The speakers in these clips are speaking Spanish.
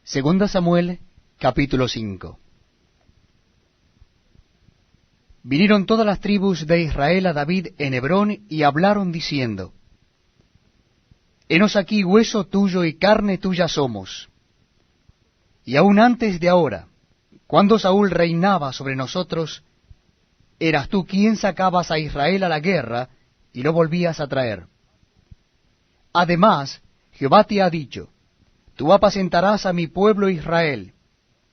Segunda Samuel, capítulo 5. Vinieron todas las tribus de Israel a David en Hebrón y hablaron diciendo: Henos aquí hueso tuyo y carne tuya somos. Y aun antes de ahora, cuando Saúl reinaba sobre nosotros, eras tú quien sacabas a Israel a la guerra y lo volvías a traer. Además, Jehová te ha dicho: Tú apacentarás a mi pueblo Israel,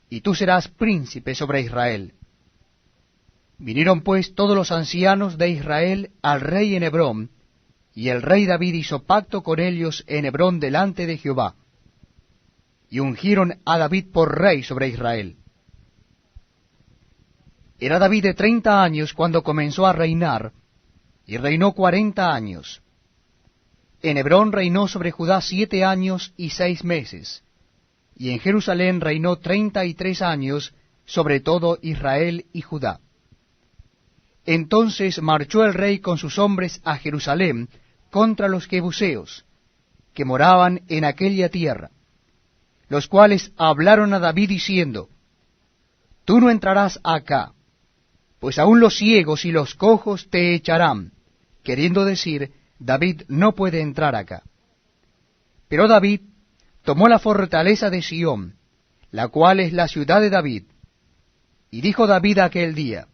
y tú serás príncipe sobre Israel. Vinieron pues todos los ancianos de Israel al rey en Hebrón, y el rey David hizo pacto con ellos en Hebrón delante de Jehová, y ungieron a David por rey sobre Israel. Era David de 30 años cuando comenzó a reinar, y reinó 40 años. En Hebrón reinó sobre Judá 7 años y 6 meses, y en Jerusalén reinó 33 años sobre todo Israel y Judá. Entonces marchó el rey con sus hombres a Jerusalén contra los jebuseos, que moraban en aquella tierra, los cuales hablaron a David diciendo: Tú no entrarás acá, pues aun los ciegos y los cojos te echarán, queriendo decir: David no puede entrar acá. Pero David tomó la fortaleza de Sión, la cual es la ciudad de David, y dijo David aquel día: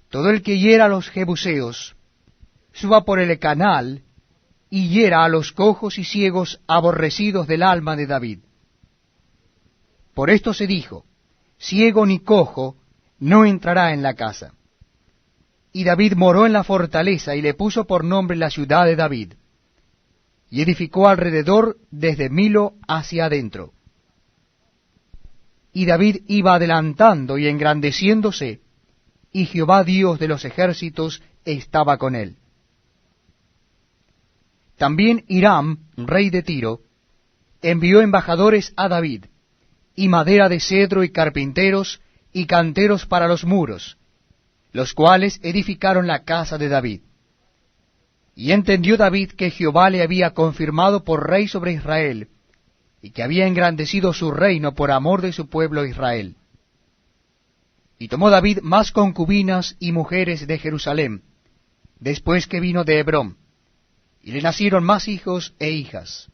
Todo el que hiera a los jebuseos, suba por el canal, y hiera a los cojos y ciegos aborrecidos del alma de David. Por esto se dijo: ciego ni cojo no entrará en la casa. Y David moró en la fortaleza, y le puso por nombre la ciudad de David, y edificó alrededor desde Milo hacia adentro. Y David iba adelantando y engrandeciéndose, y Jehová Dios de los ejércitos estaba con él. También Hiram, rey de Tiro, envió embajadores a David, y madera de cedro y carpinteros y canteros para los muros, los cuales edificaron la casa de David. Y entendió David que Jehová le había confirmado por rey sobre Israel, y que había engrandecido su reino por amor de su pueblo Israel. Y tomó David más concubinas y mujeres de Jerusalén, después que vino de Hebrón, y le nacieron más hijos e hijas.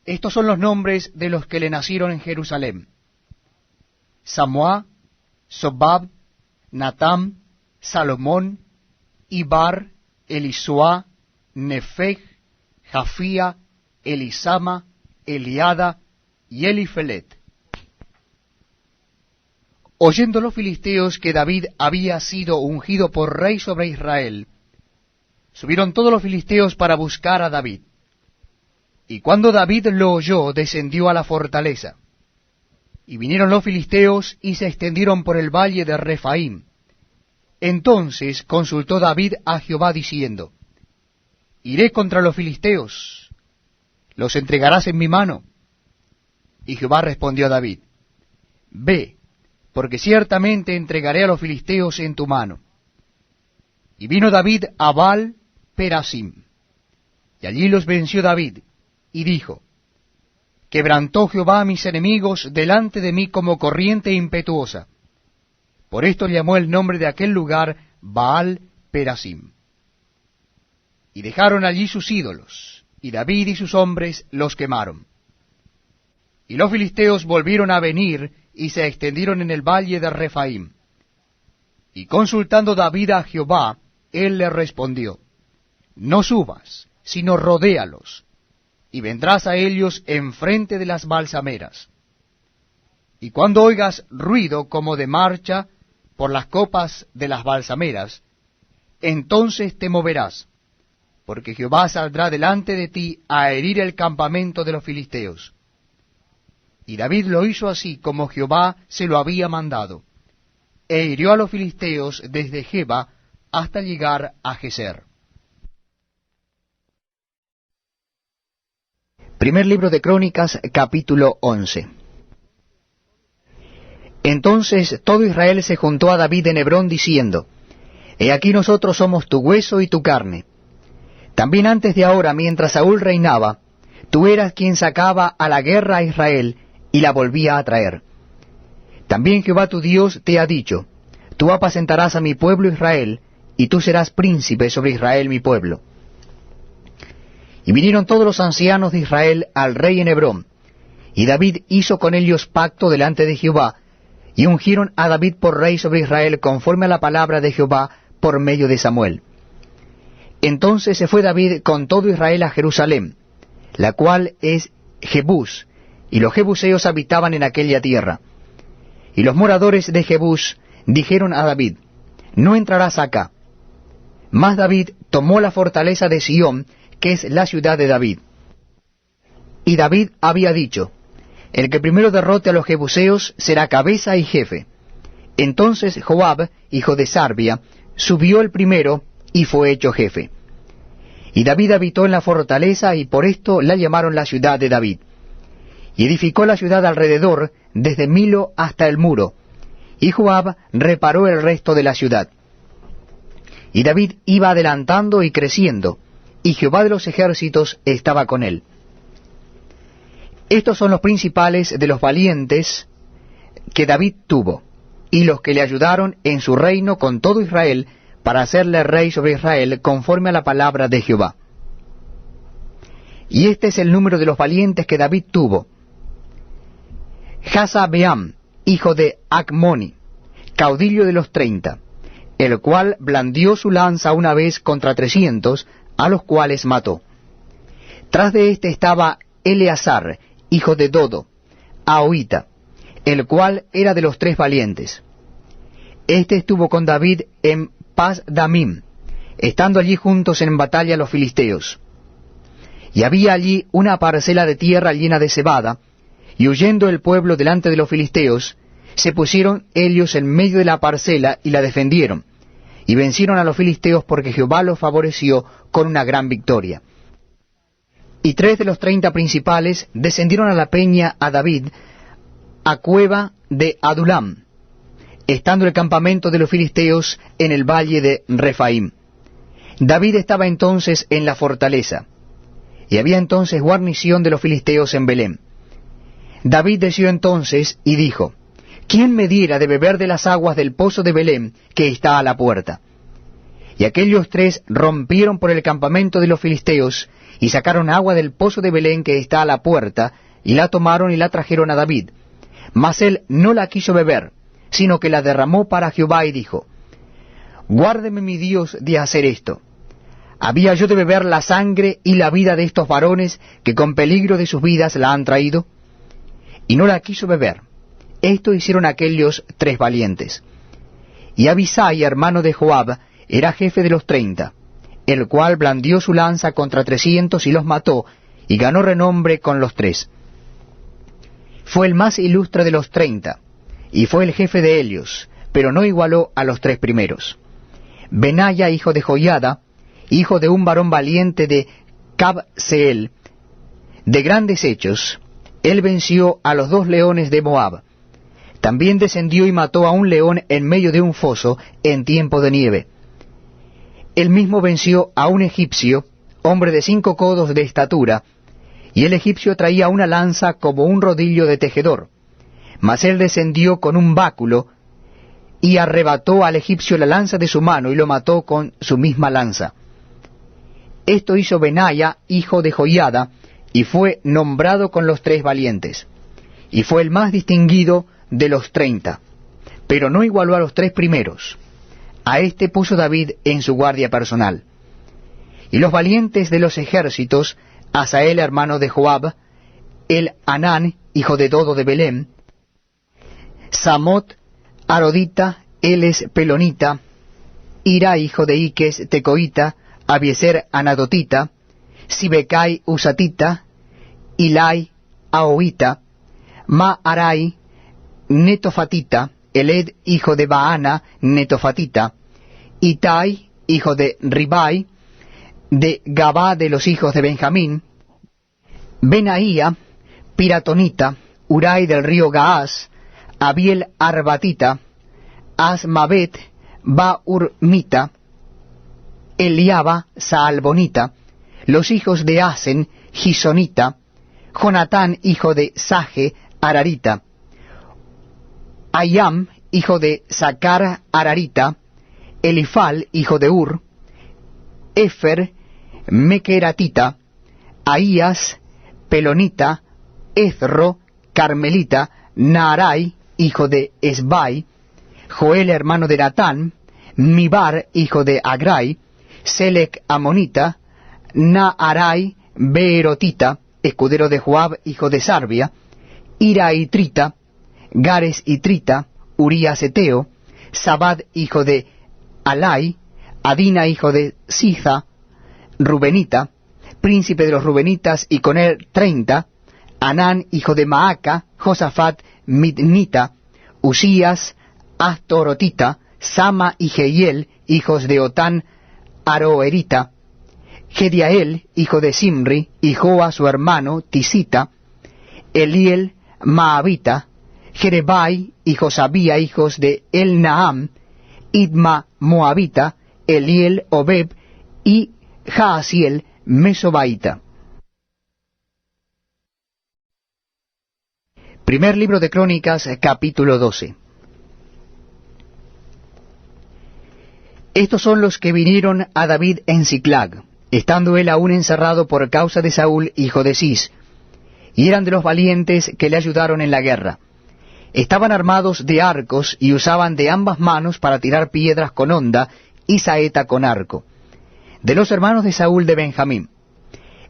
Estos son los nombres de los que le nacieron en Jerusalén: Samuá, Sobab, Natán, Salomón, Ibar, Elisuá, Nefeg, Jafía, Elisama, Eliada y Elifelet. Oyendo los filisteos que David había sido ungido por rey sobre Israel, subieron todos los filisteos para buscar a David. Y cuando David lo oyó, descendió a la fortaleza. Y vinieron los filisteos y se extendieron por el valle de Refaim. Entonces consultó David a Jehová diciendo: Iré contra los filisteos, ¿los entregarás en mi mano? Y Jehová respondió a David: Ve, porque ciertamente entregaré a los filisteos en tu mano. Y vino David a Baal Perasim, y allí los venció David, y dijo: Quebrantó Jehová a mis enemigos delante de mí como corriente impetuosa. Por esto llamó el nombre de aquel lugar Baal Perasim. Y dejaron allí sus ídolos, y David y sus hombres los quemaron. Y los filisteos volvieron a venir, y se extendieron en el valle de Refaim. Y consultando David a Jehová, él le respondió: No subas, sino rodéalos, y vendrás a ellos enfrente de las balsameras. Y cuando oigas ruido como de marcha por las copas de las balsameras, entonces te moverás, porque Jehová saldrá delante de ti a herir el campamento de los filisteos. Y David lo hizo así como Jehová se lo había mandado, e hirió a los filisteos desde Geba hasta llegar a Geser. Primer libro de Crónicas, capítulo 11. Entonces todo Israel se juntó a David en Hebrón diciendo: He aquí nosotros somos tu hueso y tu carne. También antes de ahora, mientras Saúl reinaba, tú eras quien sacaba a la guerra a Israel, y la volvía a traer. También Jehová tu Dios te ha dicho, tú apacentarás a mi pueblo Israel, y tú serás príncipe sobre Israel mi pueblo. Y vinieron todos los ancianos de Israel al rey en Hebrón, y David hizo con ellos pacto delante de Jehová, y ungieron a David por rey sobre Israel conforme a la palabra de Jehová por medio de Samuel. Entonces se fue David con todo Israel a Jerusalén, la cual es Jebús, y los jebuseos habitaban en aquella tierra. Y los moradores de Jebús dijeron a David, no entrarás acá. Mas David tomó la fortaleza de Sión, que es la ciudad de David. Y David había dicho, el que primero derrote a los jebuseos será cabeza y jefe. Entonces Joab, hijo de Sarbia, subió el primero y fue hecho jefe. Y David habitó en la fortaleza, y por esto la llamaron la ciudad de David. Y edificó la ciudad alrededor, desde Milo hasta el muro, y Joab reparó el resto de la ciudad. Y David iba adelantando y creciendo, y Jehová de los ejércitos estaba con él. Estos son los principales de los valientes que David tuvo, y los que le ayudaron en su reino con todo Israel, para hacerle rey sobre Israel conforme a la palabra de Jehová. Y este es el número de los valientes que David tuvo: Jasabeam, hijo de Acmoni, caudillo de los 30, el cual blandió su lanza una vez contra 300, a los cuales mató. Tras de éste estaba Eleazar, hijo de Dodo, Ahoita, el cual era de los 3 valientes. Este estuvo con David en Pas-damim, estando allí juntos en batalla los filisteos. Y había allí una parcela de tierra llena de cebada, y huyendo el pueblo delante de los filisteos, se pusieron ellos en medio de la parcela y la defendieron, y vencieron a los filisteos porque Jehová los favoreció con una gran victoria. Y 3 de los 30 principales descendieron a la peña a David, a cueva de Adulam, estando el campamento de los filisteos en el valle de Refaim. David estaba entonces en la fortaleza, y había entonces guarnición de los filisteos en Belén. David deseó entonces y dijo, ¿quién me diera de beber de las aguas del pozo de Belén que está a la puerta? Y aquellos 3 rompieron por el campamento de los filisteos, y sacaron agua del pozo de Belén que está a la puerta, y la tomaron y la trajeron a David. Mas él no la quiso beber, sino que la derramó para Jehová, y dijo, guárdeme mi Dios de hacer esto. ¿Había yo de beber la sangre y la vida de estos varones que con peligro de sus vidas la han traído? Y no la quiso beber. Esto hicieron aquellos 3 valientes. Y Abisai, hermano de Joab, era jefe de los 30, el cual blandió su lanza contra 300 y los mató, y ganó renombre con los 3. Fue el más ilustre de los 30, y fue el jefe de ellos, pero no igualó a los 3 primeros. Benaya, hijo de Joiada, hijo de un varón valiente de Cabseel, de grandes hechos, él venció a los 2 leones de Moab. También descendió y mató a un león en medio de un foso en tiempo de nieve. Él mismo venció a un egipcio, hombre de 5 codos de estatura, y el egipcio traía una lanza como un rodillo de tejedor. Mas él descendió con un báculo, y arrebató al egipcio la lanza de su mano, y lo mató con su misma lanza. Esto hizo Benaya, hijo de Joiada, y fue nombrado con los 3 valientes. Y fue el más distinguido de los 30, pero no igualó a los 3 primeros. A este puso David en su guardia personal. Y los valientes de los ejércitos, Asael, hermano de Joab, el Anán, hijo de Dodo de Belén, Samot, Arodita, Eles, Pelonita, Ira, hijo de Iques, Tecoita, Abieser, Anadotita, Sibecai, Usatita, Ilai, Ahoita, Maarai, Netofatita, Eled, hijo de Baana, Netofatita, Itai, hijo de Ribai, de Gabá de los hijos de Benjamín, Benaía, Piratonita, Urai del río Gaás, Abiel Arbatita, Asmabet, Baurmita, Eliaba, Saalbonita, los hijos de Asen, Gisonita, Jonatán, hijo de Saje, Ararita, Ayam, hijo de Sacar Ararita, Elifal, hijo de Ur, Efer, Mequeratita, Ahías, Pelonita, Ezro, Carmelita, Naarai, hijo de Esbai, Joel, hermano de Natán, Mibar, hijo de Agrai, Selec, Amonita, Naarai, Beerotita, escudero de Joab, hijo de Sarbia, Ira y Trita, Gares y Trita, Urías Eteo, Sabad, hijo de Alai, Adina, hijo de Siza, Rubenita, príncipe de los Rubenitas, y con él 30, Anán, hijo de Maaca, Josafat, Midnita, Usías, Astorotita, Sama y Jehiel, hijos de Otán, Aroerita, Gediael, hijo de Simri, y Joa, su hermano, Tisita, Eliel, Maabita, Jerebai y Josabía, hijos de Elnaam, Idma, Moabita, Eliel, Obeb, y Jaasiel, Mesobaita. Primer libro de Crónicas, capítulo 12. Estos son los que vinieron a David en Siclag, estando él aún encerrado por causa de Saúl, hijo de Cis, y eran de los valientes que le ayudaron en la guerra. Estaban armados de arcos y usaban de ambas manos para tirar piedras con honda y saeta con arco. De los hermanos de Saúl de Benjamín,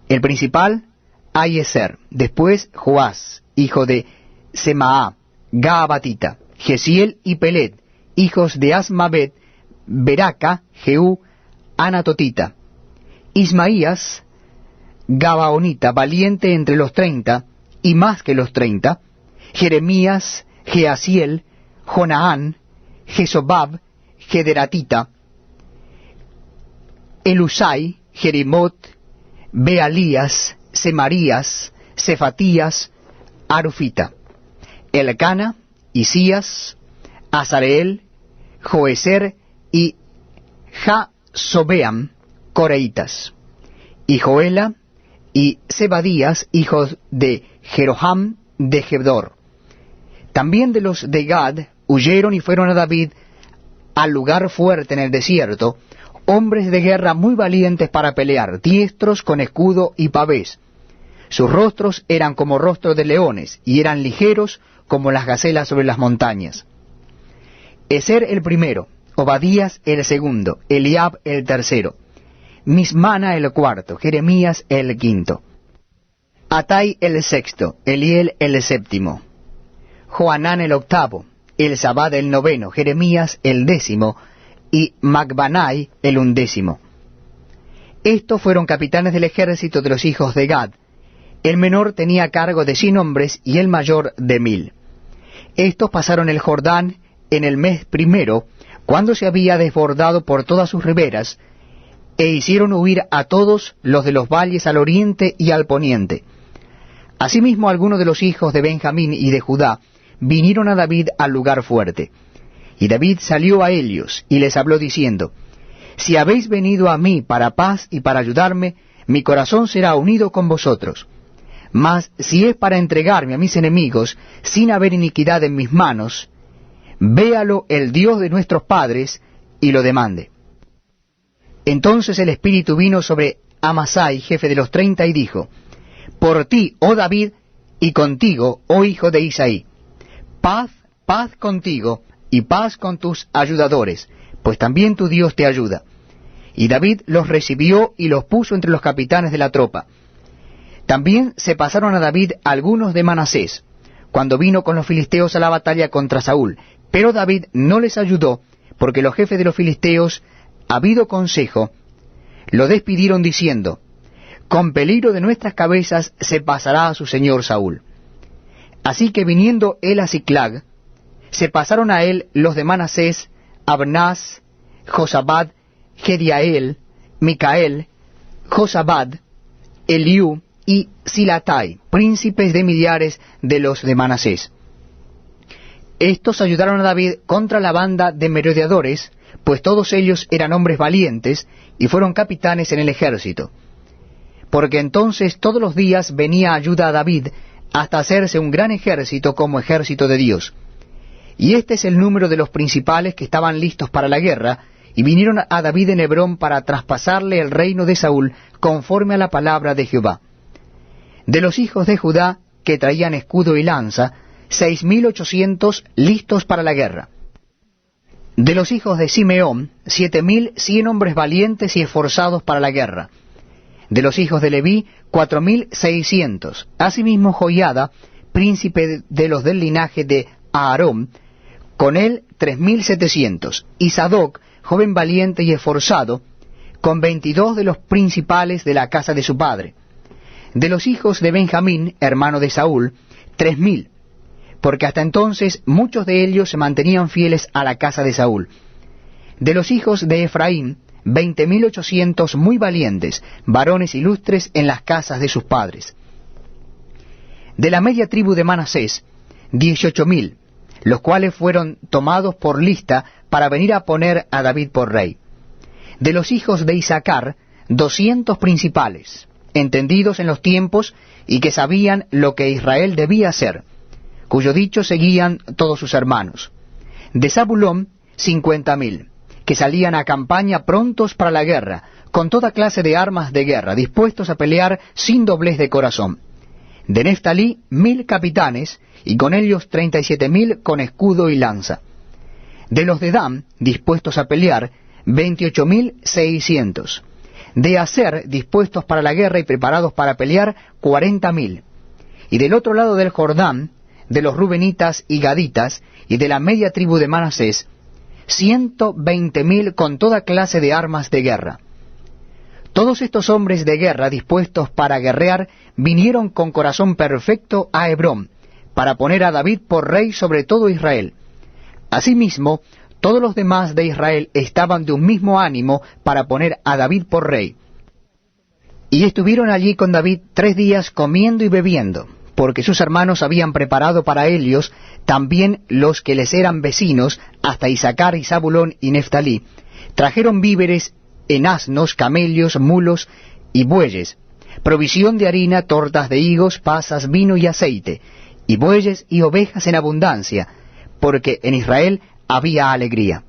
el principal, Ahiezer, después Joás, hijo de Semaá, Gaabatita, Gesiel y Pelet, hijos de Asmabet, Beraca, Jehú, Anatotita, Ismaías, Gabaonita, valiente entre los 30, y más que los 30, Jeremías, Jeasiel, Jonaán, Jesobab, Gederatita, Elusai, Jerimot, Bealías, Semarías, Cefatías, Arufita, Elcana, Isías, Azareel, Joeser y Jasobeam, coreitas, y Joela y Zebadías, hijos de Jeroham de Gebdor. También de los de Gad huyeron y fueron a David al lugar fuerte en el desierto, hombres de guerra muy valientes para pelear, diestros con escudo y pavés. Sus rostros eran como rostros de leones, y eran ligeros como las gacelas sobre las montañas. Ezer el primero, Obadías el segundo, Eliab el tercero, Mismana el cuarto, Jeremías el quinto, Atai el sexto, Eliel el séptimo, Joanán el octavo, Elzabad el noveno, Jeremías el décimo, y Macbanai el undécimo. Estos fueron capitanes del ejército de los hijos de Gad. El menor tenía cargo de 100 hombres y el mayor de 1000. Estos pasaron el Jordán en el mes primero, cuando se había desbordado por todas sus riberas, e hicieron huir a todos los de los valles al oriente y al poniente. Asimismo, algunos de los hijos de Benjamín y de Judá vinieron a David al lugar fuerte. Y David salió a ellos y les habló diciendo: Si habéis venido a mí para paz y para ayudarme, mi corazón será unido con vosotros. Mas si es para entregarme a mis enemigos, sin haber iniquidad en mis manos, véalo el Dios de nuestros padres, y lo demande. Entonces el Espíritu vino sobre Amasai, jefe de los 30, y dijo: Por ti, oh David, y contigo, oh hijo de Isaí, paz, paz contigo, y paz con tus ayudadores, pues también tu Dios te ayuda. Y David los recibió y los puso entre los capitanes de la tropa. También se pasaron a David algunos de Manasés, cuando vino con los filisteos a la batalla contra Saúl, pero David no les ayudó, porque los jefes de los filisteos, habido consejo, lo despidieron diciendo: Con peligro de nuestras cabezas se pasará a su señor Saúl. Así que viniendo él a Siclag, se pasaron a él los de Manasés, Abnás, Josabad, Gediael, Micael, Josabad, Eliú y Silatai, príncipes de millares de los de Manasés. Estos ayudaron a David contra la banda de merodeadores, pues todos ellos eran hombres valientes y fueron capitanes en el ejército. Porque entonces todos los días venía ayuda a David hasta hacerse un gran ejército como ejército de Dios. Y este es el número de los principales que estaban listos para la guerra, y vinieron a David en Hebrón para traspasarle el reino de Saúl, conforme a la palabra de Jehová. De los hijos de Judá, que traían escudo y lanza, 6.800 listos para la guerra. De los hijos de Simeón, 7.100 hombres valientes y esforzados para la guerra. De los hijos de Leví, 4.600. Asimismo Joiada, príncipe de los del linaje de Aarón, con él 3.700. Y Sadoc, joven valiente y esforzado, con 22 de los principales de la casa de su padre. De los hijos de Benjamín, hermano de Saúl, 3.000, porque hasta entonces muchos de ellos se mantenían fieles a la casa de Saúl. De los hijos de Efraín, 20.800 muy valientes, varones ilustres en las casas de sus padres. De la media tribu de Manasés, 18.000, los cuales fueron tomados por lista para venir a poner a David por rey. De los hijos de Isacar, 200 principales, entendidos en los tiempos y que sabían lo que Israel debía hacer, cuyo dicho seguían todos sus hermanos. De Zabulón, 50.000, que salían a campaña prontos para la guerra, con toda clase de armas de guerra, dispuestos a pelear sin doblez de corazón. De Neftalí, 1.000 capitanes, y con ellos 37.000 con escudo y lanza. De los de Dan, dispuestos a pelear, 28.600. De Aser, dispuestos para la guerra y preparados para pelear, 40.000. Y del otro lado del Jordán, de los Rubenitas y Gaditas, y de la media tribu de Manasés, 120.000 con toda clase de armas de guerra. Todos estos hombres de guerra dispuestos para guerrear vinieron con corazón perfecto a Hebrón, para poner a David por rey sobre todo Israel. Asimismo, todos los demás de Israel estaban de un mismo ánimo para poner a David por rey. Y estuvieron allí con David 3 días comiendo y bebiendo, porque sus hermanos habían preparado para ellos también los que les eran vecinos, hasta Isacar y Zabulón y Neftalí. Trajeron víveres en asnos, camellos, mulos y bueyes, provisión de harina, tortas de higos, pasas, vino y aceite, y bueyes y ovejas en abundancia, porque en Israel había alegría.